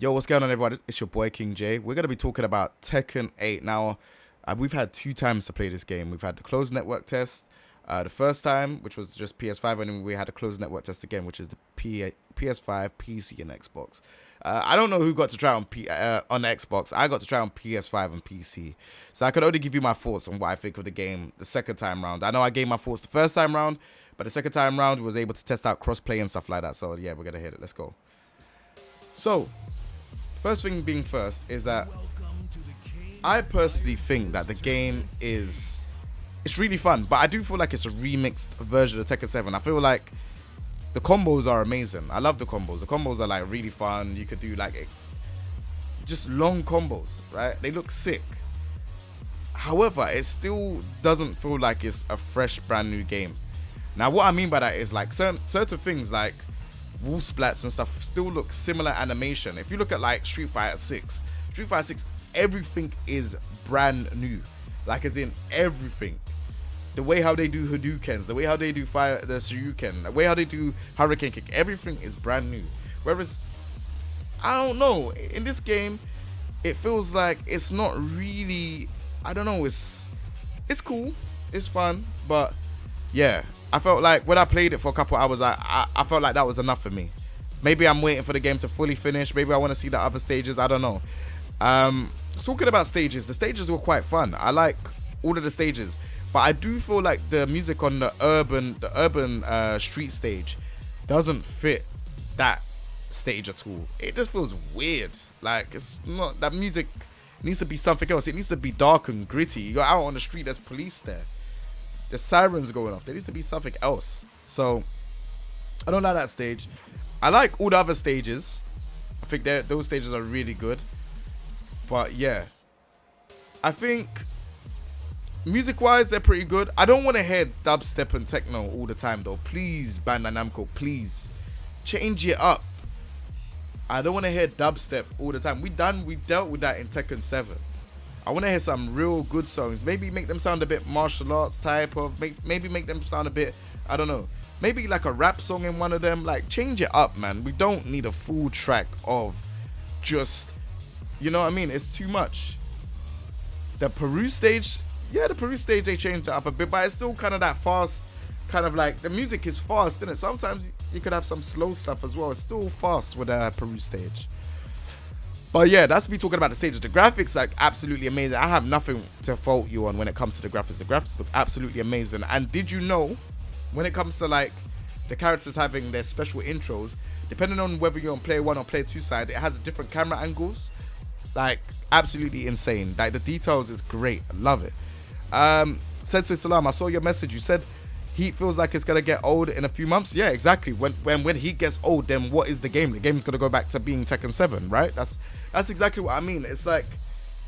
Yo, what's going on, everyone? It's your boy King J. We're going to be talking about Tekken 8. Now, we've had 2 times to play this game. We've had the closed network test the first time, which was just PS5, and then we had a closed network test again, which is the PS5, PC, and Xbox. I don't know who got to try on Xbox. I got to try on PS5 and PC. So I could only give you my thoughts on what I think of the game the second time round. I know I gave my thoughts the first time round, but the second time round, we was able to test out crossplay and stuff like that. So, yeah, we're going to hit it. Let's go. So, first thing being first is that I personally think that the game it's really fun, but I do feel like it's a remixed version of Tekken 7. I feel like the combos are amazing. I love the combos. The combos are like really fun. You could do like just long combos, right? They look sick. However, it still doesn't feel like it's a fresh, brand new game. Now, what I mean by that is like certain things like wall splats and stuff still look similar animation. If you look at like Street Fighter 6, everything is brand new. Like as in everything. The way how they do Hadoukens, the way how they do the Shoryuken, the way how they do Hurricane Kick, everything is brand new. Whereas, I don't know, in this game, it feels like it's not really, I don't know, it's cool, it's fun, but yeah. I felt like when I played it for a couple hours, I felt like that was enough for me. Maybe I'm waiting for the game to fully finish. Maybe I want to see the other stages. I don't know. Talking about stages, the stages were quite fun. I like all of the stages, but I do feel like the music on the urban street stage doesn't fit that stage at all. It just feels weird. Like it's not, that music needs to be something else. It needs to be dark and gritty. You go out on the street, there's police there. The sirens going off. There needs to be something else. So, I don't like that stage. I like all the other stages. I think those stages are really good. But yeah. I think music-wise, they're pretty good. I don't want to hear dubstep and techno all the time, though. Please, Bandai Namco, please. Change it up. I don't want to hear dubstep all the time. We dealt with that in Tekken 7. I want to hear some real good songs. Maybe make them sound a bit martial arts type of. Maybe make them sound a bit, I don't know. Maybe like a rap song in one of them. Like change it up, man. We don't need a full track of just, you know what I mean? It's too much. The Peru stage, yeah, they changed it up a bit, but it's still kind of that fast, kind of like the music is fast, isn't it? Sometimes you could have some slow stuff as well. It's still fast with the Peru stage. But yeah, that's me talking about the stages. The graphics are absolutely amazing. I have nothing to fault you on when it comes to the graphics. The graphics look absolutely amazing. And did you know, when it comes to like the characters having their special intros, depending on whether you're on player 1 or player 2 side, it has different camera angles. Like absolutely insane. Like the details is great. I love it. Sensei Salam, I saw your message. You said Heat feels like it's gonna get old in a few months. Yeah, exactly. When Heat gets old, then what is the game? The game's gonna go back to being Tekken 7, right? That's exactly what I mean. It's like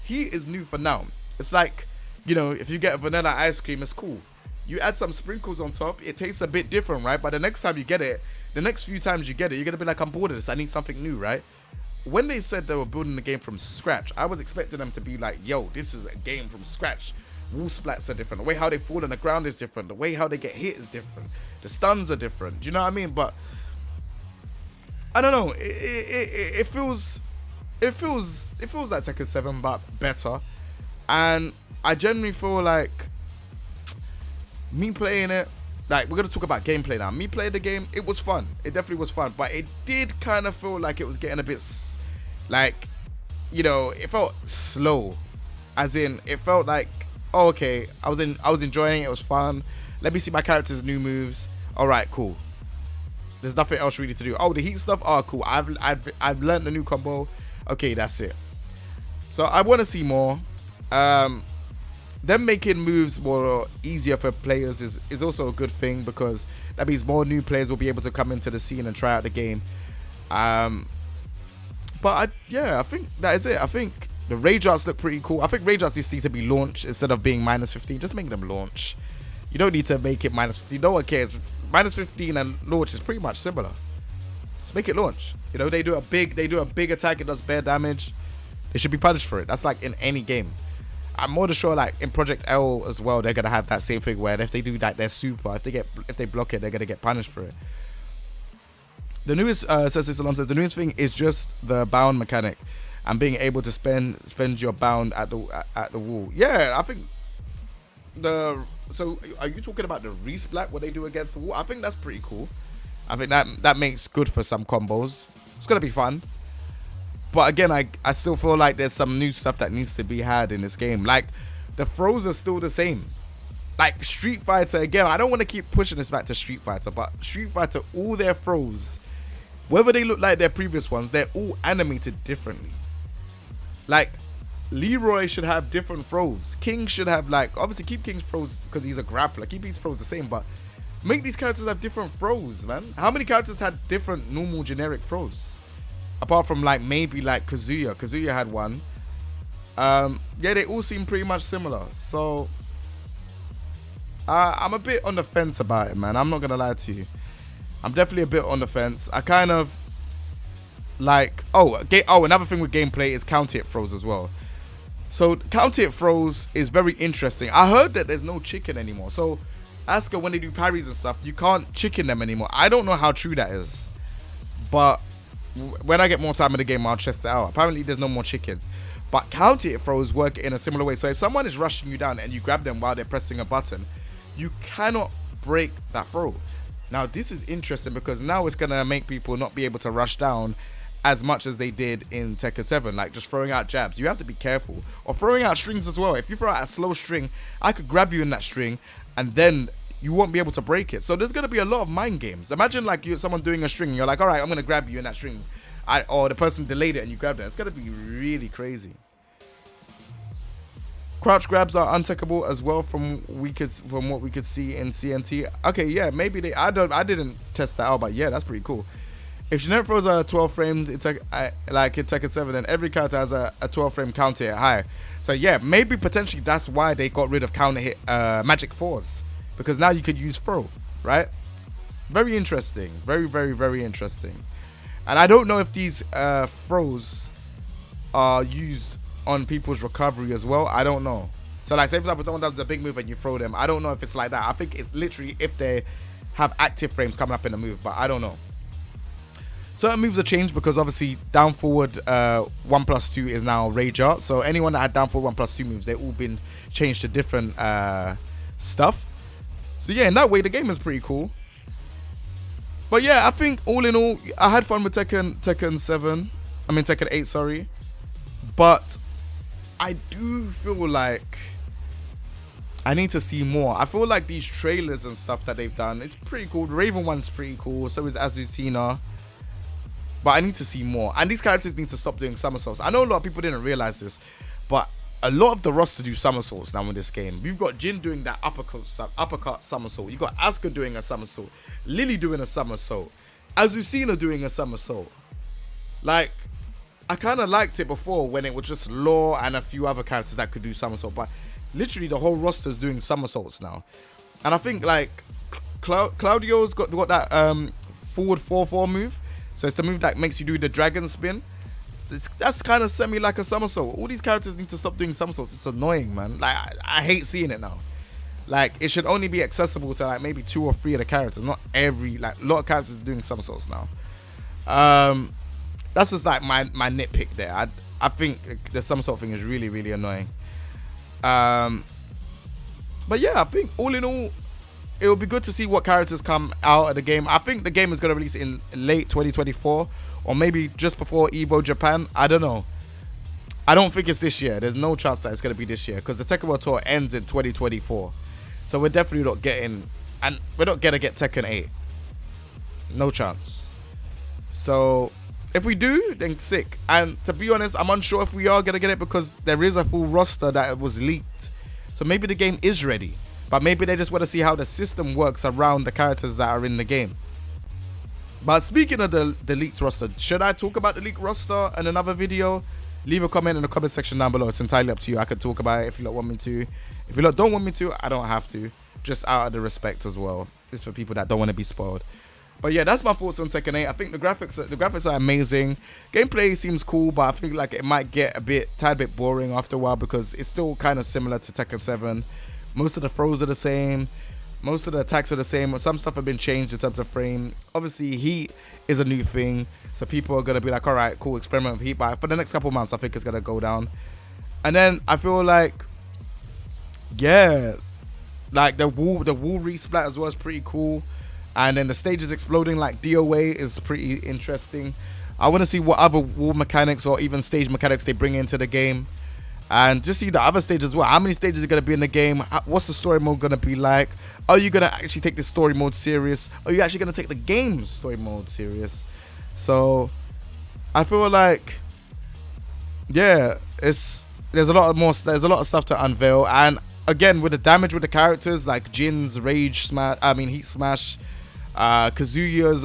Heat is new for now. It's like, you know, if you get a vanilla ice cream, it's cool. You add some sprinkles on top, it tastes a bit different, right? But the next time you get it, the next few times you get it, you're gonna be like, I'm bored of this. I need something new, right? When they said they were building the game from scratch, I was expecting them to be like, yo, this is a game from scratch. Wall splats are different. The way how they fall on the ground is different. The way how they get hit is different. The stuns are different. Do you know what I mean? But I don't know. It feels like Tekken 7, but better. And I genuinely feel like me playing it. Like we're gonna talk about gameplay now. Me playing the game, it was fun. It definitely was fun. But it did kind of feel like it was getting a bit like, you know, it felt slow. As in, it felt like, oh, okay, I was enjoying it. It was fun. Let me see my character's new moves. All right, cool. There's nothing else really to do. Oh, the heat stuff. Oh, cool. I've learned the new combo. Okay, that's it. So I want to see more. Them making moves more easier for players is also a good thing, because that means more new players will be able to come into the scene and try out the game. But I think that is it. I think the rage arts look pretty cool. I think rage arts need to be launched instead of being -15. Just make them launch. You don't need to make it -15. No one cares. -15 and launch is pretty much similar. Just make it launch. You know, they do a big attack. It does bare damage. They should be punished for it. That's like in any game. I'm more than sure, like in Project L as well, they're gonna have that same thing where if they do like their super, if they block it, they're gonna get punished for it. The newest the newest thing is just the bound mechanic and being able to spend your bound at the wall. Yeah, I think the so are you talking about the resplat what they do against the wall? I think that's pretty cool. I think that makes good for some combos. It's gonna be fun. But again, I still feel like there's some new stuff that needs to be had in this game. Like the throws are still the same. Like Street Fighter, again, I don't want to keep pushing this back to Street Fighter, but Street Fighter, all their throws, whether they look like their previous ones, they're all animated differently. Like Leroy should have different throws. King should have, like, obviously keep King's throws because he's a grappler. Keep his throws the same, but make these characters have different throws, man. How many characters had different normal generic throws? Apart from like maybe like Kazuya. Kazuya had one. Yeah, they all seem pretty much similar. So I'm a bit on the fence about it, man. I'm not gonna lie to you. I'm definitely a bit on the fence. I kind of like another thing with gameplay is counter hit throws as well. So counter hit throws is very interesting. I heard that there's no chicken anymore. So Asuka, when they do parries and stuff, you can't chicken them anymore. I don't know how true that is, but when I get more time in the game, I'll test it out. Apparently there's no more chickens, but counter hit throws work in a similar way. So if someone is rushing you down and you grab them while they're pressing a button, you cannot break that throw. Now this is interesting because now it's gonna make people not be able to rush down as much as they did in Tekken 7, like just throwing out jabs. You have to be careful, or throwing out strings as well. If you throw out a slow string, I could grab you in that string and then you won't be able to break it. So there's going to be a lot of mind games. Imagine like someone doing a string and you're like, all right, I'm going to grab you in that string. Or the person delayed it and you grabbed it. It's going to be really crazy. Crouch grabs are untackable as well from what we could see in CNT. Okay, yeah, maybe I didn't test that out, but yeah, that's pretty cool. If generic throws are 12 frames, like in Tekken 7, then every character has a 12 frame counter hit high. So yeah, maybe potentially that's why they got rid of counter hit magic fours. Because now you could use throw, right? Very interesting. Very, very, very interesting. And I don't know if these throws are used on people's recovery as well. I don't know. So like, say for example, someone does the big move and you throw them. I don't know if it's like that. I think it's literally if they have active frames coming up in the move, but I don't know. Certain moves are changed because obviously down forward 1+2 is now Rage Art. So anyone that had down forward 1+2 moves, they've all been changed to different stuff. So yeah, in that way, the game is pretty cool. But yeah, I think all in all, I had fun with Tekken 8, sorry. But I do feel like I need to see more. I feel like these trailers and stuff that they've done, it's pretty cool. The Raven one's pretty cool. So is Azucena. But I need to see more. And these characters need to stop doing somersaults. I know a lot of people didn't realize this, but a lot of the roster do somersaults now in this game. We've got Jin doing that uppercut somersault. You got Asuka doing a somersault. Lily doing a somersault. Azucena doing a somersault. Like, I kind of liked it before when it was just Law and a few other characters that could do somersault. But literally the whole roster's doing somersaults now. And I think like Claudio's got that forward 4-4 move. So it's the move that makes you do the dragon spin. That's kind of semi like a somersault. All these characters need to stop doing somersaults. It's annoying, man. Like I hate seeing it now. Like it should only be accessible to like maybe 2 or 3 of the characters. Not every, like a lot of characters are doing somersaults now. That's just like my nitpick there. I think the somersault thing is really, really annoying. But yeah, I think all in all, it will be good to see what characters come out of the game. I think the game is going to release in late 2024 or maybe just before Evo Japan. I don't know. I don't think it's this year. There's no chance that it's going to be this year because the Tekken World Tour ends in 2024. So we're definitely not getting, and we're not going to get Tekken 8. No chance. So if we do, then sick. And to be honest, I'm unsure if we are going to get it because there is a full roster that was leaked. So maybe the game is ready. But maybe they just want to see how the system works around the characters that are in the game. But speaking of the leaked roster, should I talk about the leaked roster in another video? Leave a comment in the comment section down below. It's entirely up to you. I could talk about it if you lot want me to. If you lot don't want me to, I don't have to. Just out of the respect as well. It's for people that don't want to be spoiled. But yeah, that's my thoughts on Tekken 8. I think the graphics are amazing. Gameplay seems cool, but I think like it might get a tad bit boring after a while because it's still kind of similar to Tekken 7. Most of the throws are the same. Most of the attacks are the same. Some stuff have been changed in terms of frame. Obviously, heat is a new thing, so people are gonna be like, all right, cool, experiment with heat. But for the next couple months, I think it's gonna go down. And then I feel like, yeah, like the wall resplat as well is pretty cool. And then the stages exploding like DOA is pretty interesting. I want to see what other wall mechanics or even stage mechanics they bring into the game. And just see the other stages as well. How many stages are going to be in the game? What's the story mode going to be like? Are you going to actually take the story mode serious? Are you actually going to take the game's story mode serious? So I feel like, yeah, there's a lot of stuff to unveil. And again, with the damage with the characters like Jin's rage smash, heat smash, Kazuya's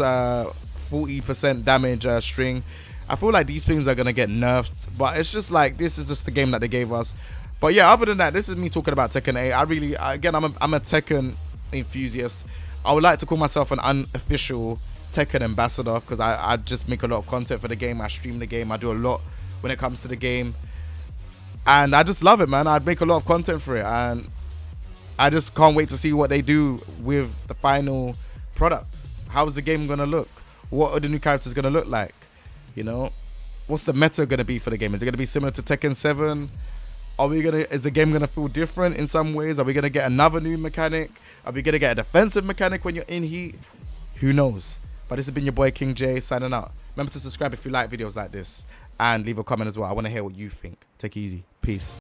40% damage string, I feel like these things are gonna get nerfed, but it's just like, this is just the game that they gave us. But yeah, other than that, this is me talking about Tekken 8. I'm a Tekken enthusiast. I would like to call myself an unofficial Tekken ambassador, because I just make a lot of content for the game. I stream the game. I do a lot when it comes to the game, and I just love it, man. I'd make a lot of content for it, and I just can't wait to see what they do with the final product. How's the game gonna look? What are the new characters gonna look like? You know, what's the meta gonna be for the game? Is it gonna be similar to Tekken 7? Is the game gonna feel different in some ways? Are we gonna get another new mechanic? Are we gonna get a defensive mechanic when you're in heat? Who knows? But this has been your boy King J signing out. Remember to subscribe if you like videos like this, and leave a comment as well. I want to hear what you think. Take it easy. Peace.